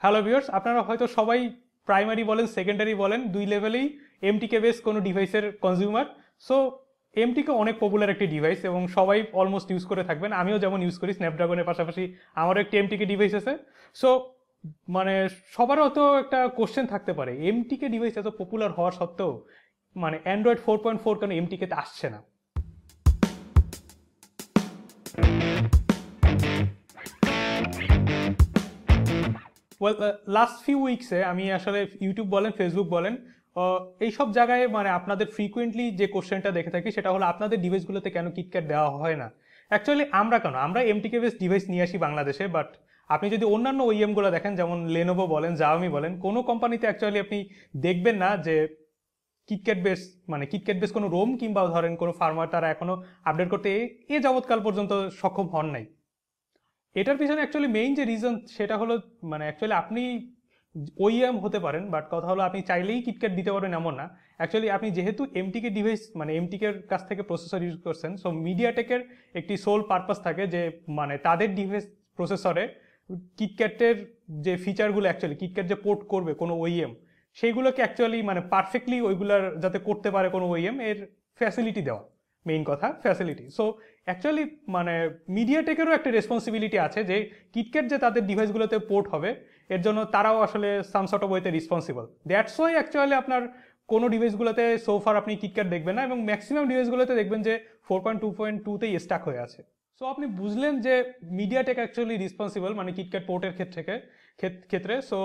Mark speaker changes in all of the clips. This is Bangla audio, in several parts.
Speaker 1: হ্যালো ভিউয়ার্স, আপনারা হয়তো সবাই প্রাইমারি বলেন সেকেন্ডারি বলেন দুই লেভেলেই এমটিকে বেস কোনো ডিভাইসের কনজিউমার। সো এমটিকে অনেক পপুলার একটি ডিভাইস এবং সবাই অলমোস্ট ইউজ করে থাকবেন। আমিও যেমন ইউজ করি, স্ন্যাপড্রাগনের পাশাপাশি আমারও একটি এমটিকে ডিভাইস আছে। সো মানে সবারও তো একটা কোশ্চেন থাকতে পারে, এমটিকে ডিভাইস এত পপুলার হওয়া সত্ত্বেও মানে অ্যান্ড্রয়েড 4.4 কেন এমটিকেতে আসছে না। ওয়েল, লাস্ট ফিউ উইকসে আমি আসলে ইউটিউব বলেন ফেসবুক বলেন এইসব জায়গায় মানে আপনাদের ফ্রিকুয়েন্টলি যে কোশ্চেনটা দেখে থাকি সেটা হলো আপনাদের ডিভাইসগুলোতে কেন কিটক্যাট দেওয়া হয় না। অ্যাকচুয়ালি আমরা এমটিকে বেস ডিভাইস নিয়ে আসি বাংলাদেশে, বাট আপনি যদি অন্যান্য ওইএমগুলো দেখেন যেমন লেনোভো বলেন জাওমি বলেন, কোনো কোম্পানিতে অ্যাকচুয়ালি আপনি দেখবেন না যে কিটক্যাট বেস কোনো রোম কিংবা ধরেন কোনো ফার্মার তারা এখনো আপডেট করতে এ যাবৎকাল পর্যন্ত সক্ষম হন নাই। এটার পিছনে অ্যাকচুয়ালি মেইন যে রিজন সেটা হলো মানে অ্যাকচুয়ালি আপনি ওইএম হতে পারেন, বাট কথা হলো আপনি চাইলেই কিটক্যাট দিতে পারবেন এমন না। অ্যাকচুয়ালি আপনি যেহেতু এমটিকে ডিভাইস মানে এমটিকের কাছ থেকে প্রসেসর ইউজ করছেন, সো মিডিয়াটেকের একটি সোল পারপাস থাকে যে মানে তাদের ডিভাইস প্রসেসরে কিটক্যাটের যে ফিচারগুলো অ্যাকচুয়ালি কিটক্যাট যে পোর্ট করবে কোনো ওইএম সেইগুলোকে অ্যাকচুয়ালি মানে পারফেক্টলি ওইগুলার যাতে করতে পারে কোনো ওইএম এর ফ্যাসিলিটি দেওয়া, মেইন কথা ফ্যাসিলিটি। সো অ্যাকচুয়ালি মানে মিডিয়াটেকেরও একটা রেসপন্সিবিলিটি আছে যে কিটক্যাট যে তাদের ডিভাইসগুলোতে পোর্ট হবে এর জন্য তারাও আসলে সাম সর্ট অফ ওয়েতে রেসপন্সিবল। দ্যাটস ওয়াই অ্যাকচুয়ালি আপনার কোনো ডিভাইসগুলোতে সোফার আপনি কিটক্যাট দেখবেন না এবং ম্যাক্সিমাম ডিভাইসগুলোতে দেখবেন যে 4.2.2তেই স্টাক হয়ে আছে। সো আপনি বুঝলেন যে মিডিয়াটেক অ্যাকচুয়ালি রেসপন্সিবল মানে কিটক্যাট পোর্টের ক্ষেত্রে। সো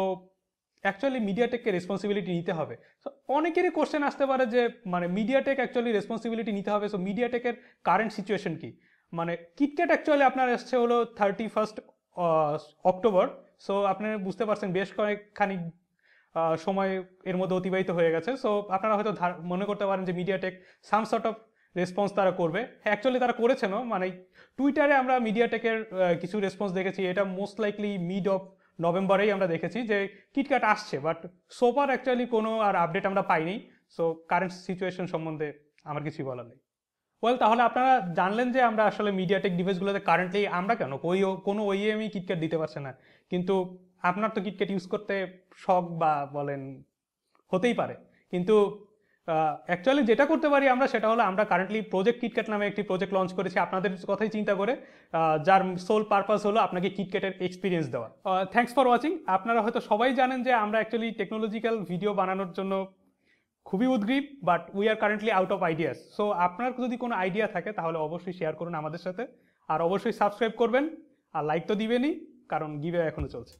Speaker 1: অ্যাকচুয়ালি মিডিয়াটেককে রেসপন্সিবিলিটি নিতে হবে। সো অনেকেরই কোশ্চেন আসতে পারে যে মানে মিডিয়াটেক অ্যাকচুয়ালি রেসপন্সিবিলিটি নিতে হবে। সো মিডিয়াটেকের কারেন্ট সিচুয়েশন কি? মানে কিটক্যাট অ্যাকচুয়ালি আপনার আসছে হলো 31 অক্টোবর। সো আপনি বুঝতে পারছেন বেশ কয়েকখানি সময় এর মধ্যে অতিবাহিত হয়ে গেছে। সো আপনারা হয়তো মনে করতে পারেন যে MediaTek some sort of response তারা করবে। হ্যাঁ, অ্যাকচুয়ালি তারা করেছেনও। মানে টুইটারে আমরা মিডিয়াটেকের কিছু রেসপন্স দেখেছি, এটা মোস্ট লাইকলি মিড অফ নভেম্বরেই আমরা দেখেছি যে কিটক্যাট আসছে, বাট সোফার অ্যাকচুয়ালি কোনো আর আপডেট আমরা পাইনি। সো কারেন্ট সিচুয়েশন সম্বন্ধে আমার কিছুই বলার নেই। ওয়েল, তাহলে আপনারা জানলেন যে আমরা আসলে মিডিয়াটেক ডিভাইসগুলোতে কারেন্টলি আমরা কেন কোনো ওইএমই কিটক্যাট দিতে পারছে না। কিন্তু আপনার তো কিটক্যাট ইউজ করতে শখ বা বলেন হতেই পারে, কিন্তু অ্যাকচুয়ালি যেটা করতে পারি আমরা সেটা হলো আমরা কারেন্টলি প্রজেক্ট কিটক্যাট নামে একটি প্রজেক্ট লঞ্চ করেছি আপনাদের কথাই চিন্তা করে, যার সোল পারপাস হলো আপনাকে কিটক্যাটের এক্সপিরিয়েন্স দেওয়া। Thanks for watching. আপনারা হয়তো সবাই জানেন যে আমরা অ্যাকচুয়ালি টেকনোলজিক্যাল ভিডিও বানানোর জন্য খুবই উদ্গ্রীব, but we are currently out of ideas. So আপনার যদি কোনো আইডিয়া থাকে তাহলে অবশ্যই শেয়ার করুন আমাদের সাথে, আর অবশ্যই সাবস্ক্রাইব করবেন আর লাইক তো দিবেনই, কারণ গিভঅ্যাওয়ে এখনো চলছে।